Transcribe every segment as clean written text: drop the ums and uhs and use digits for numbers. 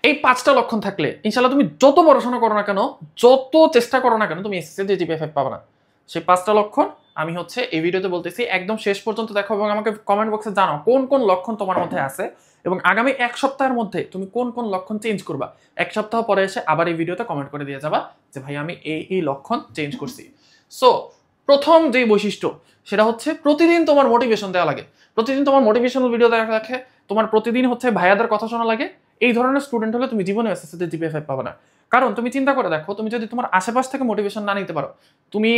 এই 5টা লক্ষণ থাকলে ইনশাআল্লাহ তুমি যত পড়াশোনা করো না কেন, যত চেষ্টা করো না কেন, তুমি এসএসসি জিপিএ 5 পাবে না। সেই 5টা লক্ষণ আমি হচ্ছে এই ভিডিওতে বলতেছি, একদম শেষ পর্যন্ত দেখো এবং আমাকে কমেন্ট বক্সে জানাও কোন কোন লক্ষণ তোমার মধ্যে আছে এবং আগামী 1 সপ্তাহের মধ্যে তুমি কোন কোন লক্ষণ চেঞ্জ করবা। 1 সপ্তাহ পরে এসে আবার এই ভিডিওতে কমেন্ট করে দিয়ে যাবা যে ভাই আমি এই লক্ষণ চেঞ্জ করছি। সো প্রথম যে বৈশিষ্ট্য সেটা হচ্ছে প্রতিদিন তোমার মোটিভেশন দেওয়া লাগে, প্রতিদিন তোমার মোটিভেশনাল ভিডিও দেখা লাগে, তোমার প্রতিদিন হচ্ছে ভাইয়াদের কথা শোনা লাগে। এই ধরনের স্টুডেন্ট হলে তুমি জীবনে এসএসসিতে জিপিএ 5 পাবে না। কারণ তুমি চিন্তা করে দেখো, তুমি যদি তোমার আশেপাশ থেকে মোটিভেশন না নিতে পারো, তুমি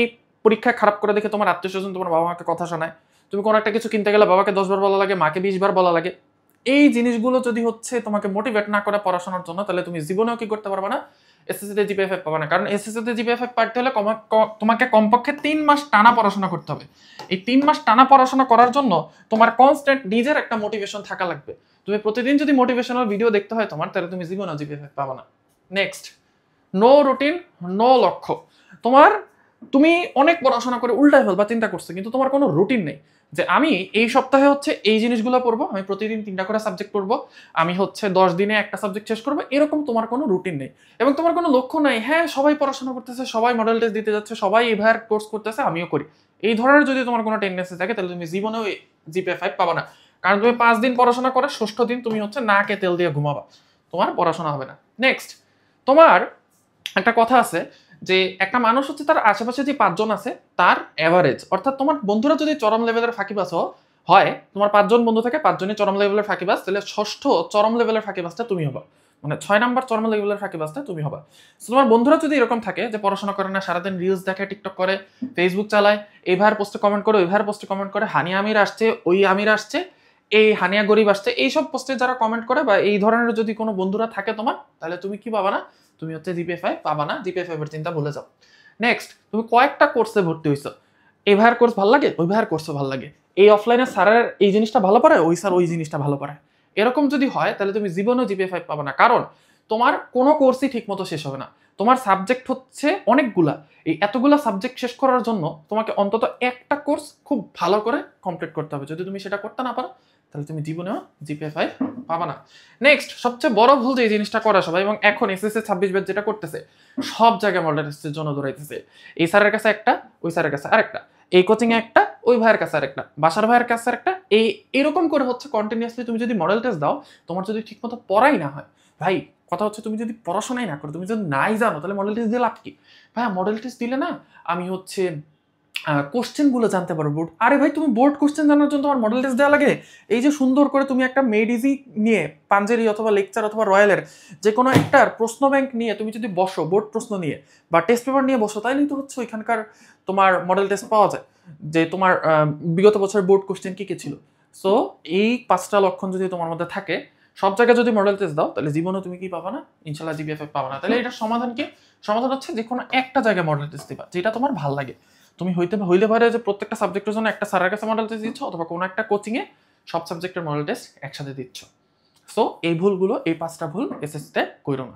পরীক্ষায় খারাপ করে দেখে তোমার আত্মীয়স্বজন তোমার বাবা মাকে কথা শোনায়, তুমি কোনো একটা কিছু কিনতে গেলে বাবাকে 10 বার বলা লাগে, মাকে 20 বার বলা লাগে, এই জিনিসগুলো যদি হচ্ছে তোমাকে মোটিভেট না করে পড়াশোনার জন্য, তাহলে তুমি জীবনেও কি করতে পারবে না, এসএসসিতে জিপিএ 5 পাবে না। কারণ এসএসসিতে জিপিএ 5 পাইতে হলে তোমাকে কমপক্ষে 3 মাস টানা পড়াশোনা করতে হবে। এই 3 মাস টানা পড়াশোনা করার জন্য তোমার কনস্ট্যান্ট নিজের একটা মোটিভেশন থাকা লাগবে। তুমি প্রতিদিন যদি মোটিভেশনাল ভিডিও দেখতে হয় তোমার, তাহলে তুমি জীবনেও জিপিএ 5 পাবে না। নেক্সট, নো রুটিন, নো লক্ষ্য। তুমি অনেক পড়াশোনা করে উল্টায় ফেলবা, চিন্তা করছো, কিন্তু তোমার কোনো রুটিন নেই যে আমি এই সপ্তাহে হচ্ছে এই জিনিসগুলো পড়বো, আমি প্রতিদিন 3টা করে সাবজেক্ট পড়বো, আমি হচ্ছে 10 দিনে একটা সাবজেক্ট শেষ করবো, এরকম তোমার কোনো রুটিন নেই এবং তোমার কোনো লক্ষ্য নাই। হ্যাঁ, সবাই পড়াশোনা করতেছে, সবাই মডেল টেস্ট দিতে যাচ্ছে, সবাই এভার কোর্স করতেছে, আমিও করি। এই ধরনের যদি তোমার কোনো টেন্ডেন্সি থাকে, তাহলে তুমি জীবনেও জিপিএ 5 পাবা না। কারণ তুমি 5 দিন পড়াশোনা করে 6ষ্ঠ দিন তুমি হচ্ছে নাকে তেল দিয়ে ঘুমাবা, তোমার পড়াশোনা হবে না। নেক্সট, তোমার একটা কথা আছে যে একটা মানুষ হচ্ছে তার আশেপাশে যে 5 জন আছে তার এভারেজ, অর্থাৎ তোমার বন্ধুরা যদি চরম লেভেলের ফাঁকিবাজ হয়, তোমার 5 জন বন্ধু থাকে, 5 জনই চরম লেভেলের ফাঁকিবাজ, তাহলে 6ষ্ঠ চরম লেভেলের ফাঁকিবাজটা তুমি হবা, মানে 6 নাম্বার চরম লেভেলের ফাঁকিবাজটা তুমি হবা। তোমার বন্ধুরা যদি এরকম থাকে যে পড়াশোনা করে না, সারাদিন রিলস দেখে, টিকটক করে, ফেসবুক চালায়, এই ভাইয়ের পোস্টে কমেন্ট করে, ওই ভাইয়ের পোস্টে কমেন্ট করে, হানি আমির আসছে, ওই আমির আসছে, এই হানিয়া গরিব আসছে, এইসব পোস্টে যারা কমেন্ট করে বা এই ধরনের যদি কোনো বন্ধুরা থাকে তোমার, তাহলে তুমি কি পাবা না, তুমি হচ্ছে জিপিএ 5 পাবা না। জিপিএ 5 এর চিন্তা ভুলে যাও। নেক্সট, তুমি কয়েকটা কোর্সে ভর্তি হইছো, এই ভাইয়ের কোর্স ভালো লাগে, ওই ভাইয়ের কোর্সও ভালো লাগে, এই অফলাইনে স্যারের এই জিনিসটা ভালো পারে, ওই স্যার ওই জিনিসটা ভালো পারে, এরকম যদি হয় তাহলে তুমি জীবনেও জিপিএ 5 পাবে না। কারণ তোমার কোনো কোর্সই ঠিক মতো শেষ হবে না। তোমার সাবজেক্ট হচ্ছে অনেকগুলা, এই এতগুলা সাবজেক্ট শেষ করার জন্য তোমাকে অন্তত একটা কোর্স খুব ভালো করে কমপ্লিট করতে হবে। যদি তুমি সেটা করতে না পারো, তাহলে তুমি জীবনেও জিপিএ 5 পাবা না। নেক্সট, সবচেয়ে বড় ভুল যে এই জিনিসটা করা সবাই, এবং এখন এসএসসি 26 ব্যাচ যেটা করতেছে, সব জায়গায় মডেল টেস্টের জন্য দৌড়াইতেছে। এই স্যারের কাছে একটা, ওই স্যারের কাছে আরেকটা, এই কোচিং এ একটা, ওই ভাইয়ের কাছে আরেকটা, বাসার ভাইয়ের কাছে আরেকটা, এরকম করে হচ্ছে কন্টিনিউয়াসলি। তুমি যদি মডেল টেস্ট দাও, তোমার যদি ঠিকমতো পড়াই না হয়, ভাই কথা হচ্ছে তুমি যদি পড়াশোনাই না করো, তুমি যদি নাই জানো, তাহলে মডেল টেস্ট দিয়ে লাভ কি? ভাইয়া মডেল টেস্ট দিলে না আমি হচ্ছে কোশ্চেন গুলো জানতে পারো বোর্ড। আরে ভাই, তুমি বোর্ড কোশ্চেন জানার জন্য তোমার মডেল টেস্ট দেওয়া লাগে? এই যে সুন্দর করে তুমি একটা মেড ইজি নিয়ে, পাঞ্জেরি অথবা লেকচার অথবা রয়্যালের যে কোনো একটার প্রশ্ন ব্যাংক নিয়ে তুমি যদি বসো, বোর্ড প্রশ্ন নিয়ে বা টেস্ট পেপার নিয়ে বসো, তাইলেই তো হচ্ছে ওইখানকার তোমার মডেল টেস্ট পাওয়া যায় যে তোমার বিগত বছরের বোর্ড কোশ্চেন কি কি ছিল। সো এই 5টা লক্ষণ যদি তোমার মধ্যে থাকে, সব জায়গায় যদি মডেল টেস্ট দাও, তাহলে জীবনে তুমি কি পাবা না, ইনশাল্লাহ জিপিএ 5 পাবা না। তাহলে এটার সমাধান কি? সমাধান হচ্ছে যে কোনো একটা জায়গায় মডেল টেস্ট দিবা যেটা তোমার ভালো লাগে। তুমি হইলে পারে যে প্রত্যেকটা সাবজেক্টের জন্য একটা স্যারের কাছে মডেল টেস্ট দিচ্ছ, অথবা কোনো একটা কোচিংয়ে সব সাবজেক্টের মডেল টেস্ট একসাথে দিচ্ছ। সো এই ভুলগুলো, এই 5টা ভুল এসএসসিতে কইরো না।